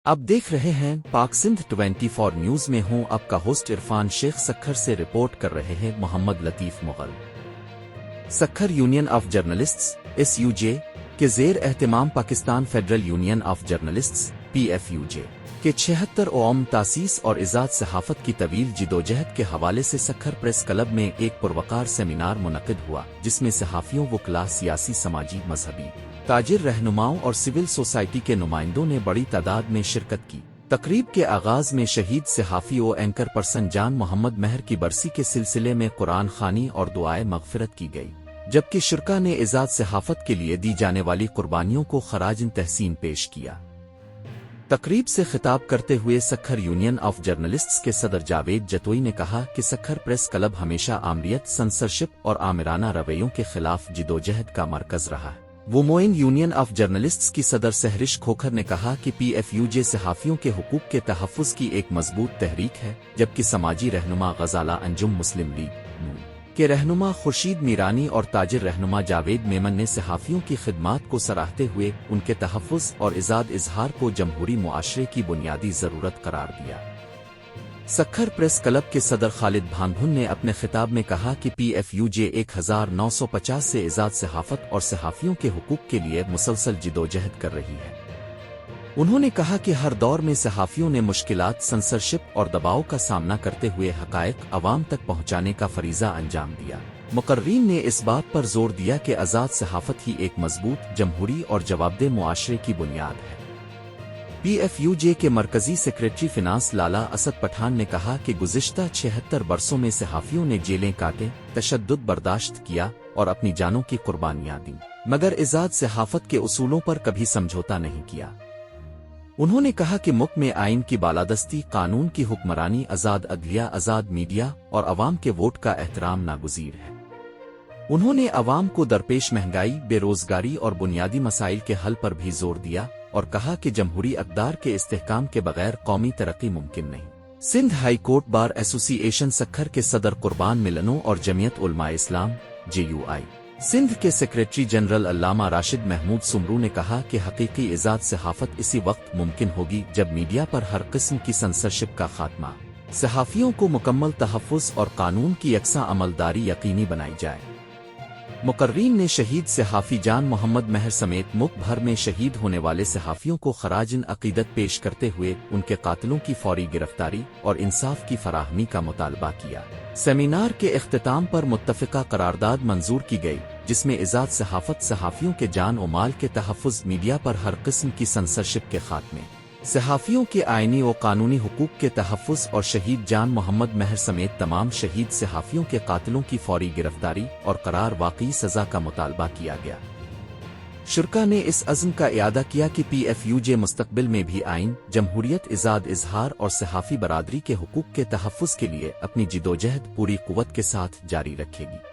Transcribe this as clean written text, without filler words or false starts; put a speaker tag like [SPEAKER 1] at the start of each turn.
[SPEAKER 1] आप देख रहे हैं पाक सिंध 24 न्यूज में हूं आपका होस्ट इरफान शेख। सखर से रिपोर्ट कर रहे हैं Mohammad Latif Mughal. Sukkur union of journalists SUJ के ज़ेर एहतमाम Pakistan federal union of journalists PFUJ के 76 तासीस और इजाद सहाफत की तवील जिदोजहद के हवाले से सखर प्रेस क्लब में एक पुरवकार सेमिनार मुनक़िद हुआ, जिसमें सहाफ़ियों व क्लास सियासी, समाजी, मजहबी, ताजिर, रहनुमाओं और सिविल सोसाइटी के नुमाइंदों ने बड़ी तादाद में शिरकत की। तकरीब के आगाज में शहीद सहाफ़ी और एंकर पर्सन जान मोहम्मद महर की बरसी के सिलसिले में कुरान खानी और दुआए मग़फ़िरत की गई, जबकि शुरका ने इजाद सहाफत के लिए दी जाने वाली कुर्बानियों को खराज तहसीन पेश किया। तकरीब से खिताब करते हुए सखर यूनियन ऑफ जर्नलिस्ट्स के सदर जावेद जतोई ने कहा कि सखर प्रेस क्लब हमेशा आमरीत, सेंसरशिप और आमिराना रवैयों के खिलाफ जिदोजहद का मरकज रहा है। वुमेन यूनियन ऑफ जर्नलिस्ट्स की सदर सहरिश खोखर ने कहा कि PFUJ सहाफ़ियों के हुकूक के तहफ़्फ़ुज़ की एक मजबूत तहरीक है, जबकि समाजी रहनुमा गजाला अंजुम मुस्लिम लीग के रहनुमा खुर्शीद मीरानी और ताजिर रहनुमा जावेद मेमन ने सहाफ़ियों की खिदमात को सराहते हुए उनके तहफ़्फ़ुज़ और इज़ाद इजहार को जमहूरी मुआशरे की बुनियादी ज़रूरत करार दिया। सखर प्रेस क्लब के सदर खालिद भानभुन ने अपने खिताब में कहा कि PFUJ 1950 से इज़ाद सहाफ़त और सहाफ़ियों के हुकूक के लिए मुसलसल जिदोजहद कर रही है। उन्होंने कहा कि हर दौर में सहाफ़ियों ने मुश्किलात, सेंसरशिप और दबाव का सामना करते हुए हक़ाइक़ अवाम तक पहुँचाने का फरीज़ा अंजाम दिया। मुक़र्रीन ने इस बात पर जोर दिया कि आज़ाद सहाफ़त ही एक मजबूत, जमहूरी और जवाबदेह मुआशरे की बुनियाद है। PFUJ के मरकज़ी सेक्रेटरी फिनांस लाला असद पठान ने कहा कि गुज़िश्ता 76 बरसों में सहाफ़ियों ने जेलें काटे, तशद्दुद बर्दाश्त किया और अपनी जानों की कुर्बानियाँ दी, मगर इज़ाद सहाफ़त के उसूलों पर कभी समझौता नहीं किया। उन्होंने कहा कि मुल्क में आइन की बालादस्ती, कानून की हुक्मरानी, आज़ाद अदलिया, आज़ाद मीडिया और अवाम के वोट का एहतराम नागुज़ीर है। उन्होंने अवाम को दरपेश महंगाई, बेरोज़गारी और बुनियादी मसाइल के हल पर भी जोर दिया और कहा कि जमहूरी अक़दार के इस्तेहकाम के बगैर कौमी तरक्की मुमकिन नहीं। Sindh high court bar association Sukkur के सदर कुर्बान मिलनों और जमियत उलमाए इस्लाम JUI सिंध के सेक्रेटरी जनरल अल्लामा राशिद महमूद सुमरू ने कहा कि हकीकी इज़ाद सहाफ़त इसी वक्त मुमकिन होगी जब मीडिया पर हर किस्म की सेंसरशिप का खात्मा, सहाफ़ियों को मुकम्मल तहफ़्फ़ुज़ और कानून की यकसा अमलदारी यकीनी बनाई जाए। मुक़र्रीन ने शहीद सहाफ़ी जान मोहम्मद महर समेत मुल्क भर में शहीद होने वाले सहाफ़ियों को खराज अक़ीदत पेश करते हुए उनके कातिलों की फौरी गिरफ्तारी और इंसाफ की फराहमी का मुतालबा किया। सेमिनार के इख्तिताम पर मुत्तफ़िका करारदाद मंजूर की गई, जिसमें इज़ाद सहाफ़त, सहाफ़ियों के जान और माल के तहफ़्फ़ुज़, मीडिया पर हर किस्म की सेंसरशिप के खात्मे, सहाफ़ियों के आइनी व कानूनी हुकूक के तहफ़्फ़ुज़ और शहीद जान मोहम्मद महर समेत तमाम शहीद सहाफ़ियों के कातिलों की फौरी गिरफ्तारी और करार वाक़ई सज़ा का मुतालबा किया गया। शुरका ने इस अज़्म का इयादा किया कि PFUJ मुस्तक़बिल में भी आइन, जमहूरियत, इज़ाद इज़हार और सहाफ़ी बरादरी के हुकूक के तहफ़्फ़ुज़ के लिए अपनी जिदोजहद पूरी क़ुव्वत के साथ जारी रखेगी।